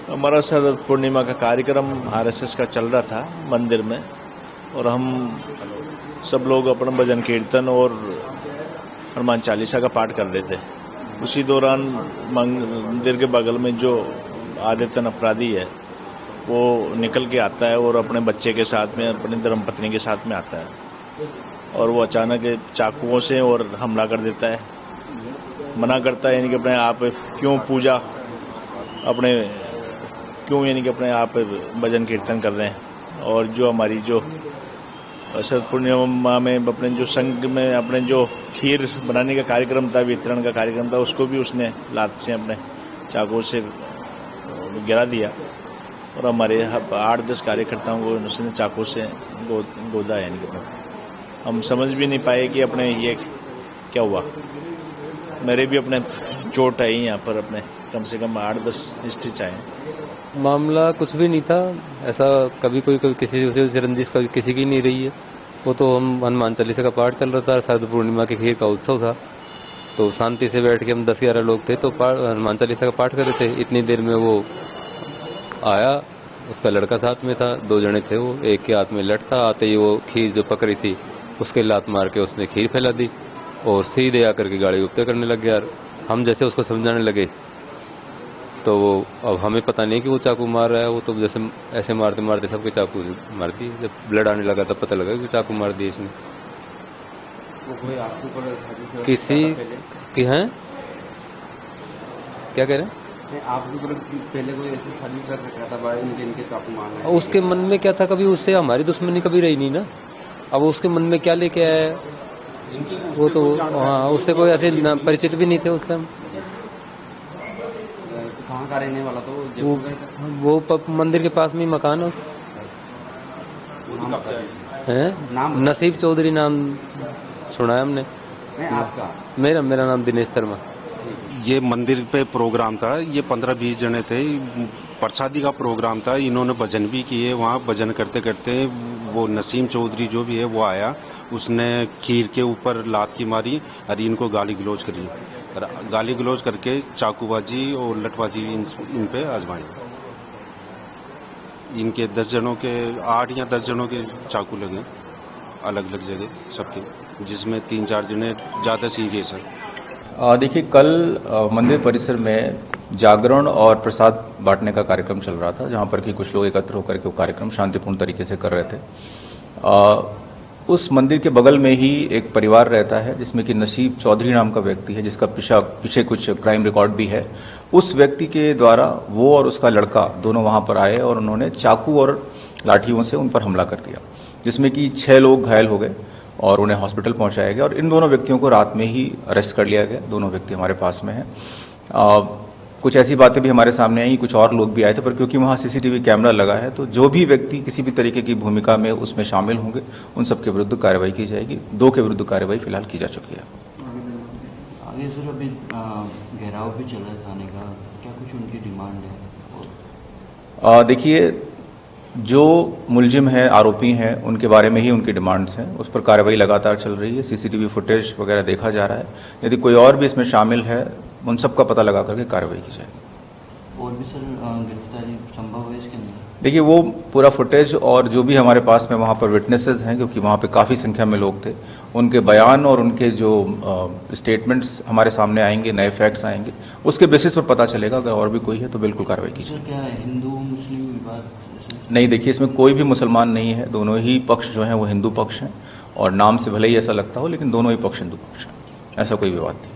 हमारा शरद पूर्णिमा का कार्यक्रम आरएसएस का चल रहा था मंदिर में, और हम सब लोग अपना भजन कीर्तन और हनुमान चालीसा का पाठ कर रहे थे। उसी दौरान मंदिर के बगल में जो आदितन अपराधी है वो निकल के आता है और अपने बच्चे के साथ में, अपनी धर्मपत्नी के साथ में आता है, और वो अचानक चाकुओं से और हमला कर देता है। मना करता है यानी कि अपने आप क्यों पूजा अपने क्यों यानी कि अपने आप भजन कीर्तन कर रहे हैं। और जो हमारी जो शरद पूर्णिमा में अपने जो संघ में अपने जो खीर बनाने का कार्यक्रम था, वितरण का कार्यक्रम था, उसको भी उसने लात से अपने चाकू से गिरा दिया, और हमारे 8-10 कार्यकर्ताओं को उसने चाकू से गोदा यानी कि हम समझ भी नहीं पाए कि अपने ये क्या हुआ। मेरे भी अपने चोट आई यहाँ पर, अपने कम से कम 8-10 स्टिच आए। मामला कुछ भी नहीं था ऐसा, कभी कोई किसी से रंजिश कभी किसी की नहीं रही है। वो तो हम हनुमान चालीसा का पाठ चल रहा था, शरद पूर्णिमा के खीर का उत्सव था, तो शांति से बैठ के हम 10-11 लोग थे तो हनुमान चालीसा का पाठ कर रहे थे। इतनी देर में वो आया, उसका लड़का साथ में था, 2 जने थे वो, एक के हाथ में लठ था। आते ही वो खीर जो पकड़ी थी उसके लात मार के उसने खीर फैला दी और सीधे आकर के गाड़ी उपते करने लग गया। हम जैसे उसको समझाने लगे तो वो, अब हमें पता नहीं कि वो चाकू मार रहा है, वो तो जैसे ऐसे मारते मारते सबके चाकू मार दी। जब ब्लड आने लगा तब पता लगा कि चाकू मार दी इसने। किसी की हैं क्या कह रहे हैं आप पहले कोई ऐसे शादी इनके चाकू मारना, उसके मन में क्या था, कभी उससे हमारी दुश्मनी कभी रही नहीं ना। अब उसके मन में क्या लेके आया वो तो, हाँ, उससे कोई ऐसे परिचित भी नहीं थे उससे हम। कहाँ का रहने वाला तो वो मंदिर के पास में ही मकान है उसका। है नसीब चौधरी नाम सुना है हमने। आपका? मेरा नाम दिनेश शर्मा। ये मंदिर पे प्रोग्राम था, ये 15-20 जने थे, प्रसादी का प्रोग्राम था। इन्होंने भजन भी किए। वहाँ भजन करते करते वो नसीम चौधरी जो भी है वो आया, उसने खीर के ऊपर लात की मारी और इनको गाली गलौज करी, और गाली गलौज करके चाकूबाजी और लठबाजी इन पे आजमाई। इनके 10 जनों के 8 या 10 जनों के चाकू लगे अलग अलग जगह सबके, जिसमें 3-4 जने ज़्यादा सीरियस है। देखिए, कल मंदिर परिसर में जागरण और प्रसाद बांटने का कार्यक्रम चल रहा था, जहां पर कि कुछ लोग एकत्र होकर के वो कार्यक्रम शांतिपूर्ण तरीके से कर रहे थे। उस मंदिर के बगल में ही एक परिवार रहता है जिसमें कि नसीब चौधरी नाम का व्यक्ति है, जिसका पीछे कुछ क्राइम रिकॉर्ड भी है। उस व्यक्ति के द्वारा वो और उसका लड़का दोनों वहां पर आए और उन्होंने चाकू और लाठियों से उन पर हमला कर दिया, जिसमें कि 6 लोग घायल हो गए और उन्हें हॉस्पिटल पहुंचाया गया। और इन दोनों व्यक्तियों को रात में ही अरेस्ट कर लिया गया। दोनों व्यक्ति हमारे पास में हैं। कुछ ऐसी बातें भी हमारे सामने आई, कुछ और लोग भी आए थे, पर क्योंकि वहाँ सीसीटीवी कैमरा लगा है तो जो भी व्यक्ति किसी भी तरीके की भूमिका में उसमें शामिल होंगे उन सबके विरुद्ध कार्रवाई की जाएगी। 2 के विरुद्ध कार्रवाई फिलहाल की जा चुकी है। आगे सर अभी घेराव भी चल रहा है थाने का, क्या कुछ उनकी डिमांड है? देखिए, जो मुलजिम है, आरोपी हैं, उनके बारे में ही उनकी डिमांड्स हैं। उस पर कार्रवाई लगातार चल रही है। सीसीटीवी फुटेज वगैरह देखा जा रहा है। यदि कोई और भी इसमें शामिल है उन सब का पता लगा करके कार्रवाई की जाएगी। और भी सर गिरफ्तारी संभव है इसके अंदर? देखिए, वो पूरा फुटेज और जो भी हमारे पास में वहाँ पर विटनेसेस हैं, क्योंकि वहाँ पे काफ़ी संख्या में लोग थे, उनके बयान और उनके जो स्टेटमेंट्स हमारे सामने आएंगे, नए फैक्ट्स आएंगे, उसके बेसिस पर पता चलेगा। अगर और भी कोई है तो बिल्कुल कार्रवाई की जाएगी। क्या हिंदू मुस्लिम विवाद? नहीं, देखिए, इसमें कोई भी मुसलमान नहीं है। दोनों ही पक्ष जो हैं वो हिंदू पक्ष हैं, और नाम से भले ही ऐसा लगता हो लेकिन दोनों ही पक्ष हिंदू पक्ष हैं। ऐसा कोई विवाद नहीं।